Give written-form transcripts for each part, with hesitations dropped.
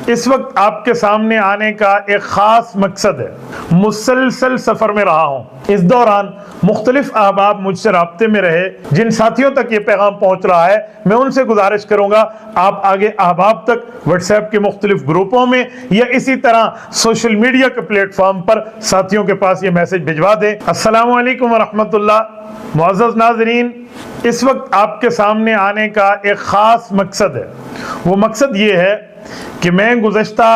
اس وقت آپ کے سامنے آنے کا ایک خاص مقصد ہے۔ مسلسل سفر میں رہا ہوں، اس دوران مختلف احباب مجھ سے رابطے میں رہے۔ جن ساتھیوں تک یہ پیغام پہنچ رہا ہے میں ان سے گزارش کروں گا آپ آگے احباب تک واٹس ایپ کے مختلف گروپوں میں یا اسی طرح سوشل میڈیا کے پلیٹ فارم پر ساتھیوں کے پاس یہ میسج بھجوا دیں۔ السلام علیکم ورحمۃ اللہ۔ معزز ناظرین، اس وقت آپ کے سامنے آنے کا ایک خاص مقصد ہے۔ وہ مقصد یہ ہے کہ میں گزشتہ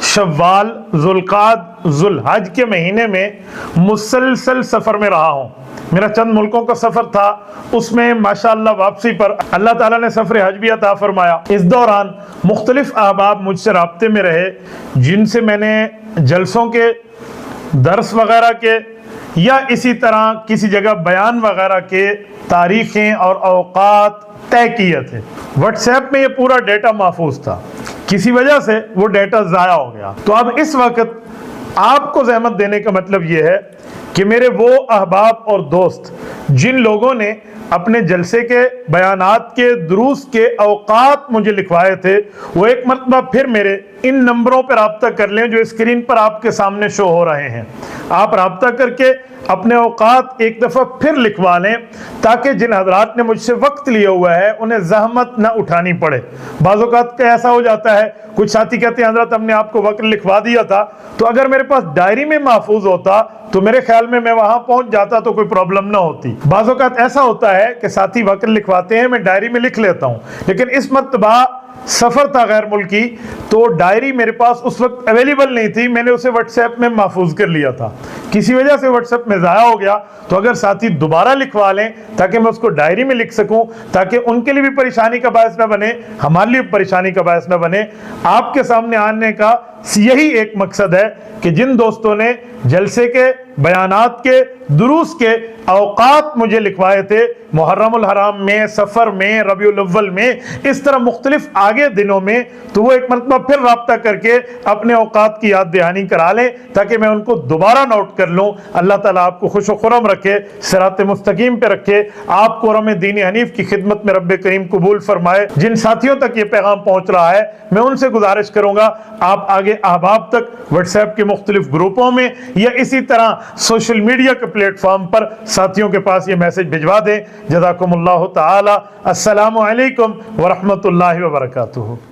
شوال، ذوالقعدہ، ذوالحج کے مہینے میں مسلسل سفر میں رہا ہوں۔ میرا چند ملکوں کا سفر تھا، اس میں ماشاءاللہ واپسی پر اللہ تعالیٰ نے سفر حج بھی عطا فرمایا۔ اس دوران مختلف احباب مجھ سے رابطے میں رہے جن سے میں نے جلسوں کے درس وغیرہ کے یا اسی طرح کسی جگہ بیان وغیرہ کے تاریخیں اور اوقات طے کیے تھے۔ واٹس ایپ میں یہ پورا ڈیٹا محفوظ تھا، کسی وجہ سے وہ ڈیٹا ضائع ہو گیا۔ تو اب اس وقت آپ کو زحمت دینے کا مطلب یہ ہے کہ میرے وہ احباب اور دوست جن لوگوں نے اپنے جلسے کے بیانات کے دروس کے اوقات مجھے لکھوائے تھے، وہ ایک مرتبہ پھر میرے ان نمبروں پر رابطہ کر لیں جو اسکرین پر آپ کے سامنے شو ہو رہے ہیں۔ آپ رابطہ کر کے اپنے اوقات ایک دفعہ پھر لکھوا لیں تاکہ جن حضرات نے مجھ سے وقت لیا ہوا ہے انہیں زحمت نہ اٹھانی پڑے۔ بعض اوقات کا ایسا ہو جاتا ہے، کچھ ساتھی کہتے ہیں حضرت ہم نے آپ کو وقت لکھوا دیا تھا، تو اگر میرے پاس ڈائری میں محفوظ ہوتا تو میرے خیال میں وہاں پہنچ جاتا تو کوئی پرابلم نہ ہوتی۔ بعض اوقات ایسا ہوتا ہے کہ ساتھی وقت لکھواتے ہیں، میں ڈائری میں لکھ لیتا ہوں، لیکن اس مرتبہ سفر تھا غیر ملکی تو ڈائری میرے پاس اس وقت اویلیبل نہیں تھی، میں نے اسے واٹس ایپ میں محفوظ کر لیا تھا، کسی وجہ سے واٹس ایپ میں ضائع ہو گیا۔ تو اگر ساتھی دوبارہ لکھوا لیں تاکہ میں اس کو ڈائری میں لکھ سکوں، تاکہ ان کے لیے بھی پریشانی کا باعث نہ بنے، ہمارے لیے پریشانی کا باعث نہ بنے۔ آپ کے سامنے آنے کا یہی ایک مقصد ہے کہ جن دوستوں نے جلسے کے بیانات کے دروس کے اوقات مجھے لکھوائے تھے محرم الحرام میں، سفر میں، ربیع الاول میں، اس طرح مختلف آگے دنوں میں، تو وہ ایک مرتبہ پھر رابطہ کر کے اپنے اوقات کی یاد دہانی کرا لیں تاکہ میں ان کو دوبارہ نوٹ کر لوں۔ اللہ تعالیٰ آپ کو خوش و خرم رکھے، صراط مستقیم پہ رکھے، آپ کو رم دین حنیف کی خدمت میں رب کریم قبول فرمائے۔ جن ساتھیوں تک یہ پیغام پہنچ رہا ہے میں ان سے گزارش کروں گا آپ آگے احباب تک واٹس ایپ کے مختلف گروپوں میں یا اسی طرح سوشل میڈیا کے پلیٹ فارم پر ساتھیوں کے پاس یہ میسج بھجوا دیں۔ جزاکم اللہ تعالی۔ السلام علیکم ورحمۃ اللہ وبرکاتہ۔